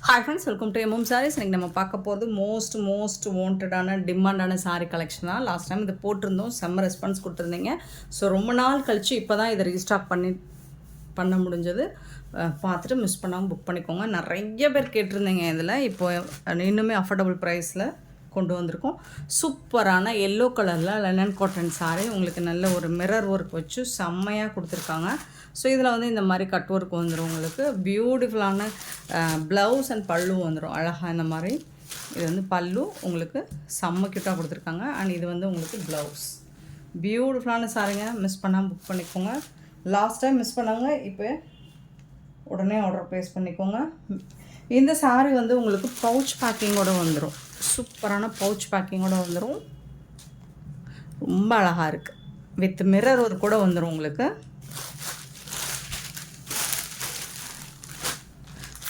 Hi friends, welcome to MM Sarees. இன்றைக்கி நம்ம பார்க்க போகிறது மோஸ்ட் வாண்டடான டிமாண்டான சாரீ கலெக்ஷன் தான். லாஸ்ட் டைம் இது போட்டிருந்தோம், செம்ம ரெஸ்பான்ஸ் கொடுத்துருந்தீங்க. ஸோ ரொம்ப நாள் கழித்து இப்போ தான் இதை ரீஸ்டாக் பண்ண முடிஞ்சது. பார்த்துட்டு மிஸ் பண்ணாமல் புக் பண்ணிக்கோங்க. நிறைய பேர் கேட்டிருந்தீங்க. இதில் இப்போ இன்னுமே அஃபோர்டபுள் ப்ரைஸில் கொண்டு வந்திருக்கோம். சூப்பரான எல்லோ கலரில் லெனன் காட்டன் சாரீ உங்களுக்கு நல்ல ஒரு மிரர் ஒர்க் வச்சு செம்மையாக கொடுத்துருக்காங்க. ஸோ இதில் வந்து இந்த மாதிரி கட் ஒர்க் வந்துடும். உங்களுக்கு பியூட்டிஃபுல்லான ப்ளவுஸ் அண்ட் பல்லு வந்துடும் அழகாக. இந்த மாதிரி இது வந்து பல்லு உங்களுக்கு செம்ம கியூட்டாக கொடுத்துருக்காங்க. அண்ட் இது வந்து உங்களுக்கு ப்ளவுஸ். பியூட்டிஃபுல்லான சாரீங்க, மிஸ் பண்ணாமல் புக் பண்ணிக்கோங்க. லாஸ்ட் டைம் மிஸ் பண்ணாங்க, இப்போ உடனே ஆர்டர் ப்ளேஸ் பண்ணிக்கோங்க. இந்த சாரீ வந்து உங்களுக்கு பவுச் பேக்கிங்கோடு வந்துடும். சூப்பரான பவுச் பேக்கிங்கோடு வந்துடும். ரொம்ப அழகாக இருக்குது. வித் மிரர் ஒரு கூட வந்துடும் உங்களுக்கு.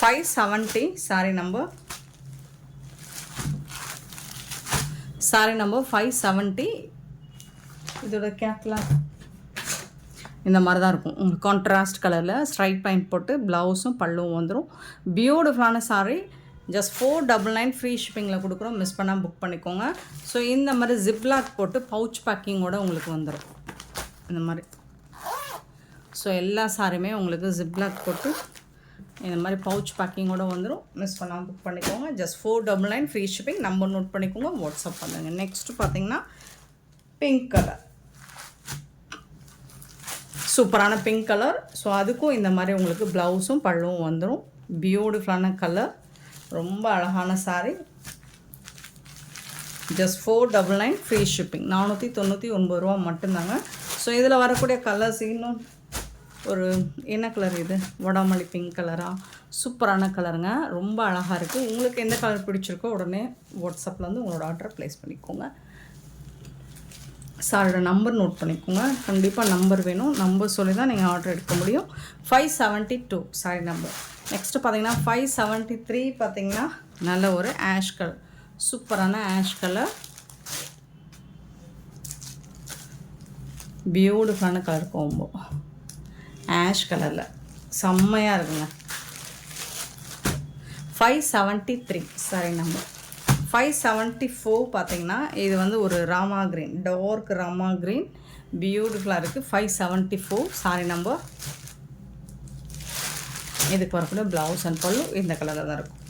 570 சாரீ நம்பர் 570. இதோட கேட்லாக் இந்த மாதிரி தான் இருக்கும். உங்களுக்கு கான்ட்ராஸ்ட் கலரில் ஸ்ட்ரைட் பாயிண்ட் போட்டு ப்ளவுஸும் பல்லுவும் வந்துடும். பியூட்டிஃபுல்லான சாரீ. ஜஸ்ட் 499 ஃப்ரீ ஷிப்பிங்கில் கொடுக்குறோம். மிஸ் பண்ணால் புக் பண்ணிக்கோங்க. ஸோ இந்த மாதிரி ஜிப்லாக் போட்டு பவுச் பேக்கிங்கோடு உங்களுக்கு வந்துடும் இந்த மாதிரி. ஸோ எல்லா சாரியுமே உங்களுக்கு ஜிப்லாக் போட்டு இந்த மாதிரி பவுச் பேக்கிங்கோடு வந்துடும். மிஸ் பண்ணாமல் புக் பண்ணிக்கோங்க. Just 499 free shipping. Number note பண்ணிக்கோங்க, வாட்ஸ்அப் பண்ணுங்க. நெக்ஸ்ட்டு பார்த்தீங்கன்னா பிங்க் கலர், சூப்பரான பிங்க் கலர். ஸோ அதுக்கும் இந்த மாதிரி உங்களுக்கு ப்ளவுஸும் பல்லுவும் வந்துடும். பியூட்டிஃபுல்லான கலர், ரொம்ப அழகான சாரீ. Just 499 free shipping. 499 ரூபா மட்டும்தாங்க. ஸோ இதில் வரக்கூடிய கலர்ஸ் இன்னும் ஒரு என்ன கலர், இது வடாமல்லி பிங்க் கலரா, சூப்பரான கலருங்க. ரொம்ப அழகாக இருக்குது. உங்களுக்கு எந்த கலர் பிடிச்சிருக்கோ உடனே வாட்ஸ்அப்பில் வந்து உங்களோட ஆர்டரை ப்ளேஸ் பண்ணிக்கோங்க. சாரோட நம்பர் நோட் பண்ணிக்கோங்க. கண்டிப்பாக நம்பர் வேணும். நம்பர் சொல்லி தான் நீங்கள் ஆர்டர் எடுக்க முடியும். 572 சாரி நம்பர். நெக்ஸ்ட்டு பார்த்தீங்கன்னா 573 பார்த்தீங்கன்னா நல்ல ஒரு ஆஷ் கலர், சூப்பரான ஆஷ் கலர், பியூட்டிஃபுல்லான கலர் கோம்போ. ஆஷ் கலரில் செம்மையாக இருக்குங்க. 573 சாரி நம்பர். 574 பார்த்தீங்கன்னா இது வந்து ஒரு rama green, dark rama green, பியூட்டிஃபுல்லாக இருக்குது. 574 சாரி நம்பர். இதுக்கு வரக்கூடிய ப்ளவுஸ் அண்ட் பல்லு இந்த கலரில் தான் இருக்கும்.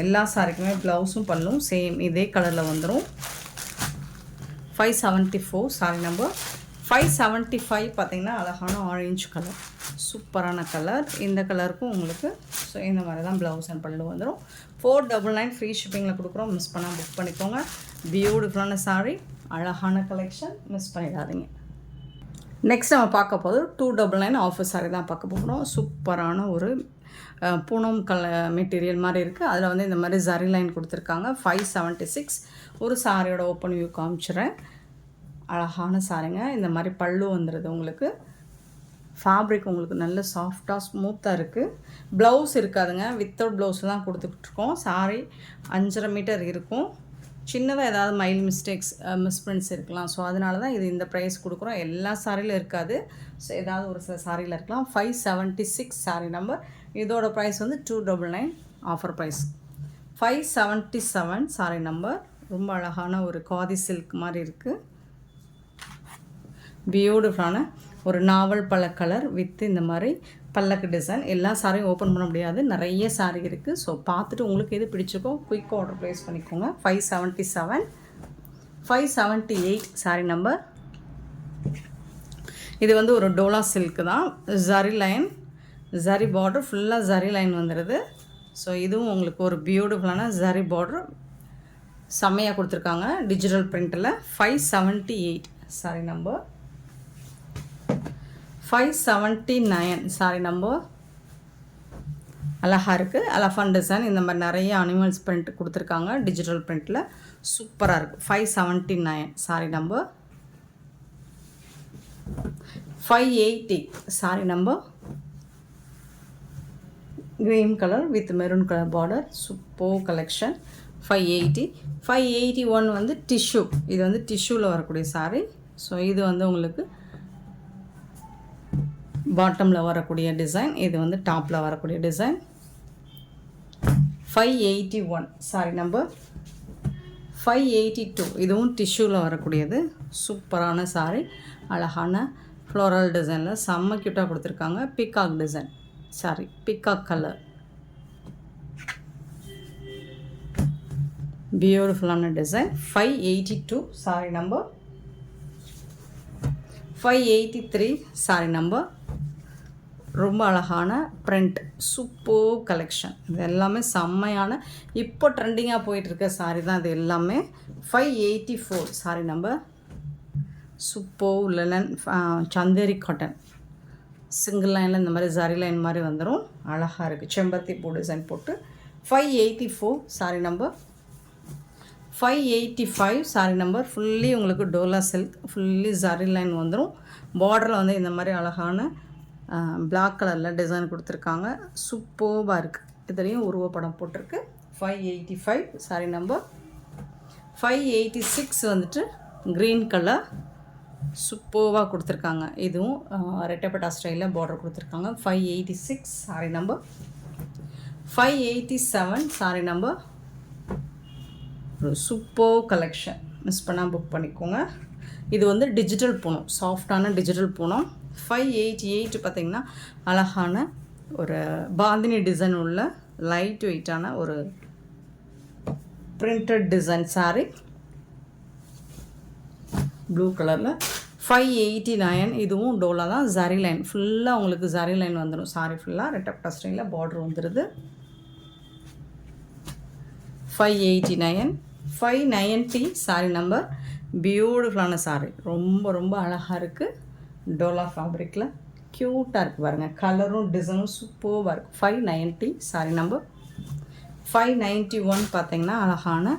எல்லா சாரிக்குமே ப்ளவுஸும் பல்லும் சேம் இதே கலரில் வந்துடும். 574 சாரி நம்பர். 575 பார்த்தீங்கன்னா அழகான ஆரஞ்சு கலர், சூப்பரான கலர். இந்த கலருக்கும் உங்களுக்கு ஸோ இந்த மாதிரி தான் ப்ளவுஸ் அண்ட் பல்லு வந்துடும். 499 ஃப்ரீ ஷிப்பிங்கில் கொடுக்குறோம். மிஸ் பண்ணால் புக் பண்ணிக்கோங்க. பியூட்டிஃபுல்லான சாரீ, அழகான கலெக்ஷன், மிஸ் பண்ணிடாதீங்க. நெக்ஸ்ட் நம்ம பார்க்க போது 299 ஆஃபர் சாரீ தான் பார்க்க போகிறோம். சூப்பரான ஒரு பூனம் மெட்டீரியல் மாதிரி இருக்குது. அதில் வந்து இந்த மாதிரி ஜரி லைன் கொடுத்துருக்காங்க. 576 ஒரு சாரியோட ஓப்பன் வியூ காமிச்சிடுறேன். அழகான சாரிங்க. இந்த மாதிரி பல்லு வந்துடுது உங்களுக்கு. ஃபேப்ரிக் உங்களுக்கு நல்ல சாஃப்டாக ஸ்மூத்தாக இருக்குது. ப்ளவுஸ் இருக்காதுங்க, வித்தவுட் ப்ளவுஸ் தான் கொடுத்துட்ருக்கோம். சாரி 5.5 மீட்டர் இருக்கும். சின்னதாக ஏதாவது மைல் மிஸ்டேக்ஸ் மிஸ்பிரிண்ட்ஸ் இருக்கலாம். ஸோ அதனால தான் இது இந்த ப்ரைஸ் கொடுக்குறோம். எல்லா சாரியிலும் இருக்காது. ஸோ ஏதாவது ஒரு சில சாரியில் இருக்கலாம். 576 சாரி நம்பர். இதோட ப்ரைஸ் வந்து 299 ஆஃபர் ப்ரைஸ். 577 sorry number. ரொம்ப அழகான ஒரு காதி சில்க் மாதிரி இருக்குது. பியூட்டிஃபுல்லான ஒரு நாவல் பழ கலர் வித் இந்த மாதிரி பல்லக்கு டிசைன். எல்லா சாரியும் ஓப்பன் பண்ண முடியாது, நிறைய சாரி இருக்குது. ஸோ பார்த்துட்டு உங்களுக்கு எது பிடிச்சிருக்கோ குயிக் ஆர்டர் ப்ளேஸ் பண்ணிக்கோங்க. 577 578 சாரி நம்பர். இது வந்து ஒரு டோலா சில்க்கு தான். ஜரி லைன், ஜரி பார்டர், ஃபுல்லாக ஜரி லைன் வந்துடுது. ஸோ இதுவும் உங்களுக்கு ஒரு பியூட்டிஃபுல்லான ஜரி பார்டர் செம்மையாக கொடுத்துருக்காங்க டிஜிட்டல் பிரிண்ட்டில். 578 சாரி நம்பர். 579 சாரி நம்பர். அழகாக இருக்குது. எலஃபண்ட் டிசைன், இந்த மாதிரி நிறைய அனிமல்ஸ் பிரிண்ட் கொடுத்துருக்காங்க டிஜிட்டல் பிரிண்ட்டில். சூப்பராக இருக்குது. 579 sari number. 580 sari number. Green colour with maroon colour border, super collection. 580. 581 வந்து டிஷ்யூ. இது வந்து டிஷ்யூவில் வரக்கூடிய சாரி. ஸோ இது வந்து உங்களுக்கு பாட்டமில் வரக்கூடிய டிசைன், இது வந்து டாப்பில் வரக்கூடிய டிசைன். 581 sorry number 582. இதுவும் டிஷ்யூவில் வரக்கூடியது சூப்பரான சாரி. அழகான ஃப்ளோரல் டிசைனில் செம்ம க்யூட்டாக கொடுத்துருக்காங்க. Peacock design sari, peacock colour, பியூட்டிஃபுல்லான design. 582 sari number 583 sari number. ரொம்ப அழகான பிரிண்ட், சூப்பர் கலெக்ஷன். இது எல்லாமே செம்மையான இப்போ ட்ரெண்டிங்காக போயிட்டுருக்க சாரி தான் இது எல்லாமே. 584 sari number. Super linen Chanderi cotton, single லைனில் இந்த மாதிரி ஜரி லைன் மாதிரி வந்துடும். அழகாக இருக்குது, செம்பருத்தி பூ டிசைன் போட்டு. 584 sari number. 585 sari number. Fully உங்களுக்கு Dola silk, fully zari line வந்துடும். பார்டரில் வந்து இந்த மாதிரி அழகான பிளாக் கலரில் டிசைன் கொடுத்துருக்காங்க. சூப்பர்பாக இருக்குது. இதுலேயும் உருவப்படம் போட்டிருக்கு. 585 சாரி நம்பர். 586 வந்துட்டு க்ரீன் கலர் சூப்பர்வாக கொடுத்துருக்காங்க. இதுவும் ரெட்டப்பட்டா ஸ்டைலில் பார்டர் கொடுத்துருக்காங்க. 586 சாரி நம்பர். 587 sorry number. ஒரு சூப்பர் கலெக்ஷன், மிஸ் பண்ணால் புக் பண்ணிக்கோங்க. இது வந்து டிஜிட்டல் பூனம், சாஃப்டான டிஜிட்டல் பூனம். 588 பார்த்திங்கன்னா அழகான ஒரு பாந்தினி டிசைன் உள்ள லைட் வெயிட்டான ஒரு பிரிண்டட் டிசைன் சாரி, ப்ளூ கலரில். 589 இதுவும் டோலா தான். ஜரி லைன் ஃபுல்லாக உங்களுக்கு ஜரி லைன் வந்துடும். சாரி ஃபுல்லாக ரெட்டப்பட்டா ஸ்டைலில் பார்டர் வந்துடுது. 589. 590 சாரி நம்பர். பியூட்டிஃபுல்லான சாரி, ரொம்ப ரொம்ப அழகாக இருக்குது. டோலா ஃபேப்ரிக்கில் க்யூட்டாக இருக்குது பாருங்கள். கலரும் டிசைனும் சூப்பராக இருக்குது. 590 சாரி நம்பர். 591 பார்த்திங்கன்னா அழகான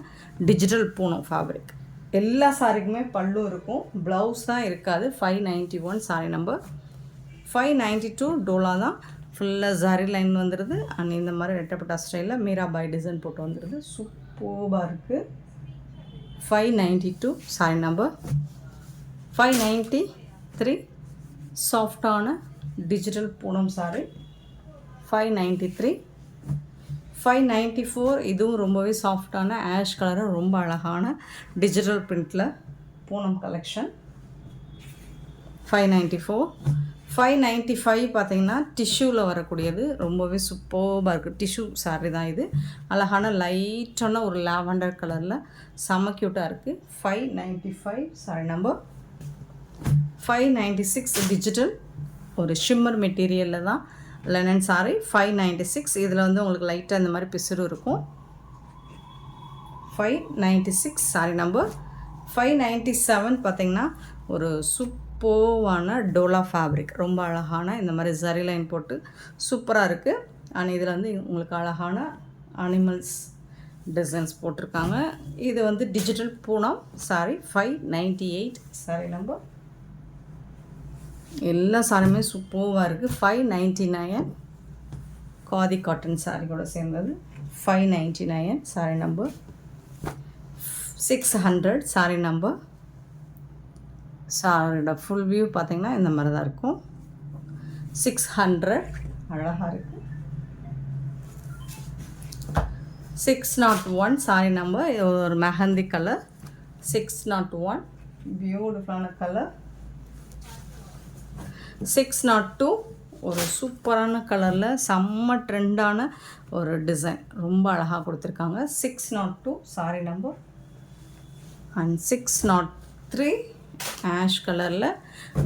டிஜிட்டல் பூனம் ஃபேப்ரிக். எல்லா சாரிக்குமே பல்லு இருக்கும், ப்ளவுஸ் தான் இருக்காது. 591 சாரி நம்பர். 592 டோலா தான். ஃபுல்லாக ஜரி லைன் வந்துடுது. அண்ட் இந்த மாதிரி ரெட்டப்பட்டா ஸ்டைலில் மீராபாய் டிசைன் போட்டு வந்துடுது. சூப்பராக இருக்குது. 592 சாரி நம்பர். 593 சாஃப்டான டிஜிட்டல் பூனம் சாரி. 593. 594 இதுவும் ரொம்பவே சாஃப்டான ஆஷ் கலரும் ரொம்ப அழகான டிஜிட்டல் பிரிண்டில் பூனம் கலெக்ஷன். 594. 595 பார்த்திங்கன்னா டிஷ்யூவில் வரக்கூடியது, ரொம்பவே சூப்பராக இருக்குது. டிஷ்யூ சாரி தான் இது. அழகான லைட்டான ஒரு லாவெண்டர் கலரில் செம்ம க்யூட்டாக இருக்குது. 595 சாரி நம்பர். 596 டிஜிட்டல் ஒரு ஷிம்மர் மெட்டீரியலில் தான் லெனன் சாரி. 596 இதில் வந்து உங்களுக்கு லைட்டாக இந்த மாதிரி பிசுறு இருக்கும். 596 சாரி நம்பர். 597 பார்த்திங்கன்னா ஒரு சூப்பர்வான டோலா ஃபேப்ரிக், ரொம்ப அழகான இந்த மாதிரி ஜரி லைன் போட்டு சூப்பராக இருக்குது. அண்ட் இதில் வந்து உங்களுக்கு அழகான அனிமல்ஸ் டிசைன்ஸ் போட்டிருக்காங்க. இது வந்து digital Poonam sorry. 598 sorry number. எல்லா சாரியுமே சூப்பராக இருக்குது. 599 காதி காட்டன் சாரி கூட சேர்ந்தது. 599 சாரி நம்பர். 600 sorry number. சாரியோட ஃபுல் வியூ பார்த்திங்கன்னா இந்த மாதிரி தான் இருக்கும். 600 அழகாக இருக்குது. 601 சாரி நம்பர். ஒரு மெஹந்தி கலர். 601 பியூட்டிஃபுல்லான கலர். 602 ஒரு சூப்பரான கலரில் செம்ம ட்ரெண்டான ஒரு டிசைன், ரொம்ப அழகாக கொடுத்துருக்காங்க. 602 சாரி நம்பர். அண்ட் 603 ஆஷ் கலரில்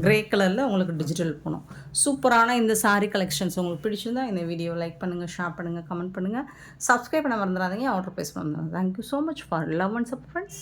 க்ரே கலரில் உங்களுக்கு டிஜிட்டல் போகணும். சூப்பரான இந்த சாரீ கலெக்ஷன்ஸ் உங்களுக்கு பிடிச்சிருந்தா இந்த வீடியோ லைக் பண்ணுங்கள், ஷேர் பண்ணுங்கள், கமெண்ட் பண்ணுங்கள், சப்ஸ்கிரைப் பண்ண மறந்துடாதீங்க, ஆர்டர் ப்ளேஸ் பண்ண மறந்துடாதீங்க. Thank you so much for love and support friends.